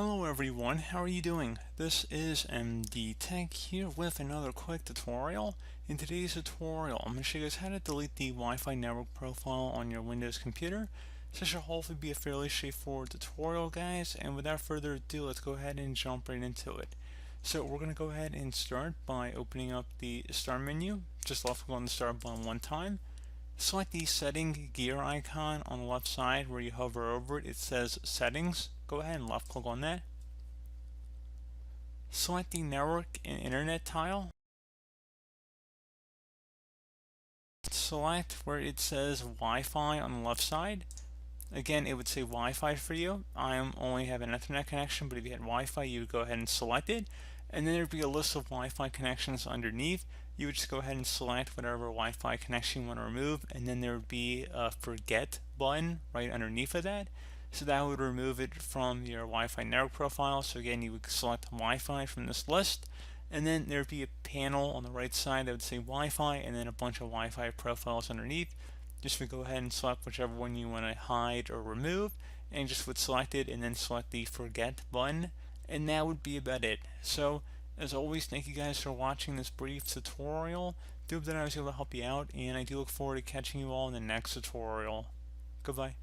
Hello everyone, how are you doing? This is MD Tech here with another quick tutorial. In today's tutorial, I'm going to show you guys how to delete the Wi-Fi network profile on your Windows computer. This should hopefully be a fairly straightforward tutorial, guys, and without further ado, let's go ahead and jump right into it. So we're going to go ahead and start by opening up the Start menu. Just left click on the Start button one time. Select the setting gear icon on the left side where you hover over it. It says Settings. Go ahead and left click on that. Select the Network and Internet tile. Select where it says Wi-Fi on the left side. Again, it would say Wi-Fi for you. I only have an Ethernet connection, but if you had Wi-Fi, you would go ahead and select it. And then there'd be a list of Wi-Fi connections underneath. You would just go ahead and select whatever Wi-Fi connection you want to remove, and then there would be a Forget button right underneath of that. So that would remove it from your Wi-Fi network profile. So again, you would select Wi-Fi from this list, and then there would be a panel on the right side that would say Wi-Fi, and then a bunch of Wi-Fi profiles underneath. Just would go ahead and select whichever one you want to hide or remove, and just would select it and then select the Forget button, and that would be about it. So as always, thank you guys for watching this brief tutorial. Do hope that I was able to help you out, and I do look forward to catching you all in the next tutorial. Goodbye.